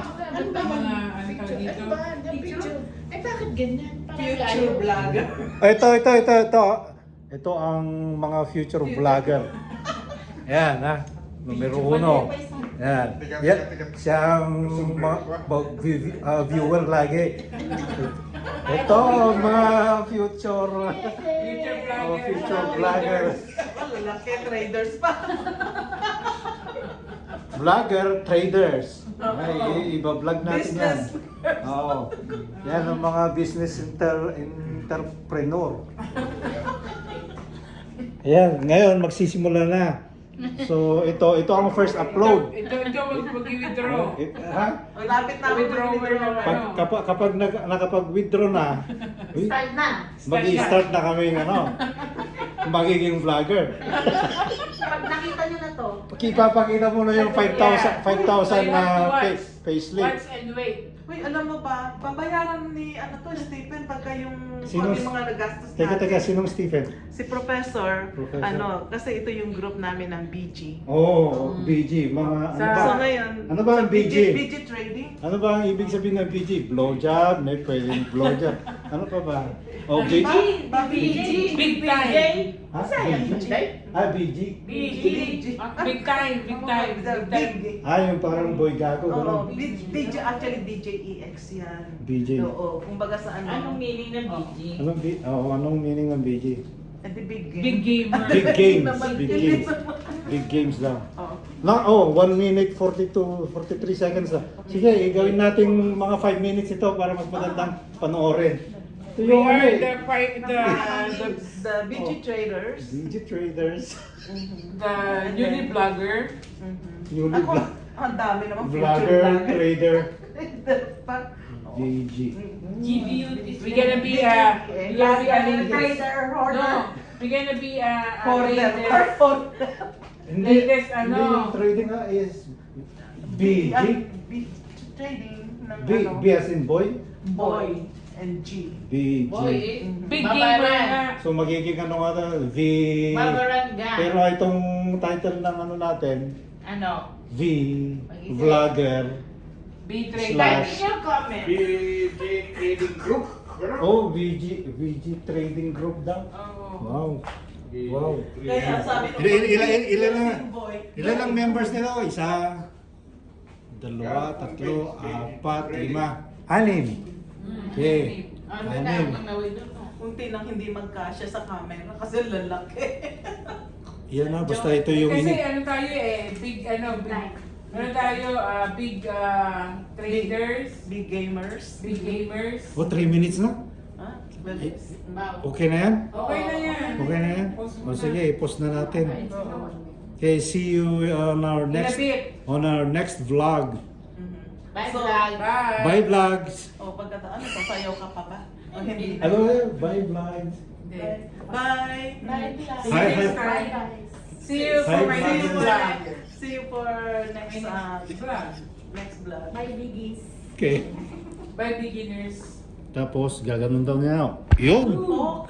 Ano ba Mga yan? ano tawag Picture? dito? Ano ba? Yung picture? Eh bakit ganyan? Parang Future tayo. vlogger. Ito. Ito ang mga future vlogger. Yan, ha. Numero uno. Yan. Yan. Siyang viewer lagi. Ito ang mga future Future vlogger. vloggers. Lalaki, traders pa. Vlogger traders. Ay, iba-vlog natin yan. Business. Oo. Yan ang mga business entrepreneur. Ayan, ngayon magsisimula na. So ito ang first upload. Ito mag-withdraw. Ha? Malapit na ako Withdrawal mag-withdraw. na. Kapag nakapag-withdraw na, uy, Start na. mag-i-start na kami magiging vlogger. Pag nakita nyo na to, Ipapakita mo na yung 5,000 na payslip. Watch and wait. Uy, alam mo ba, babayaran ni Stephen pagka yung Sino? mga nagastos Teka, sinong Stephen? Si Professor, Professor. kasi ito yung group namin ng BG. Oo, BG. Mga, ano Sa- ba? So ngayon, Ano ba ang sa BG? BG Trading. Ano ba ang ibig sabihin ng BG? Blowjob? May pwedeng blowjob. Ano pa ba? Oh, BG? BG, Big time. Ha? Sayang, BG? Day. Big time. Big. Yung parang boy gago. Oo, Ano? BG actually DJEX yan. BG. Oo, kumbaga sa ano. Anong meaning ng BG? Anong meaning ng BG? The big game. Big gamer. Big games. Naman. Big games. Big games daw. Oo. 1 minute 43 seconds na. Sige, gawin natin mga 5 minutes ito para mas magandang panoorin. Ito We yung ano are eh. The BG Traders. BG Traders. the newly vlogger. Newly Ako, ang dami naman vlogger, trader. Pa- BG. We're gonna be a Trader, hoarder. No, we're gonna be a Hoarder. latest Hindi, yung trading nga is BG. BG Trading ng B, B as in boy. Boy and G. BG. big gamer nga. So magiging ano nga ito, V. Mabaranga. Pero itong title ng ano natin, Ano? V, vlogger. B Slash. trader. Type in your comment. BJ Trading Group. Oh, VG Trading Group daw. Oh. Wow. Kaya sabi ko, Ilan ang members nila? Isa, dalawa, tatlo, apat, lima, anim. Okay. Anim. kunti lang hindi magkasya sa camera kasi lalaki. Yan na, basta ito yung Kasi ano tayo big traders, Big gamers. big gamers. Oh, 3 minutes na? Ha? Okay na yan? Okay na yan. Okay na yan? O sige, i-post na natin. Okay, see you on our In a next bit. vlog. Bye, So, vlog. Bye. Bye vlogs. O pagkatapos, sasayaw ka pa ba? O hindi na. Ano yun? Bye vlogs. Hindi. Bye! Bye, vlog. See Hi, you next hi. Bye, time. guys. See you for Hi, my vlog. next vlog. See you for next Vlog. next vlog. Bye, biggies. Okay. Bye beginners. Tapos, gaganon daw niya. Yun! Oh,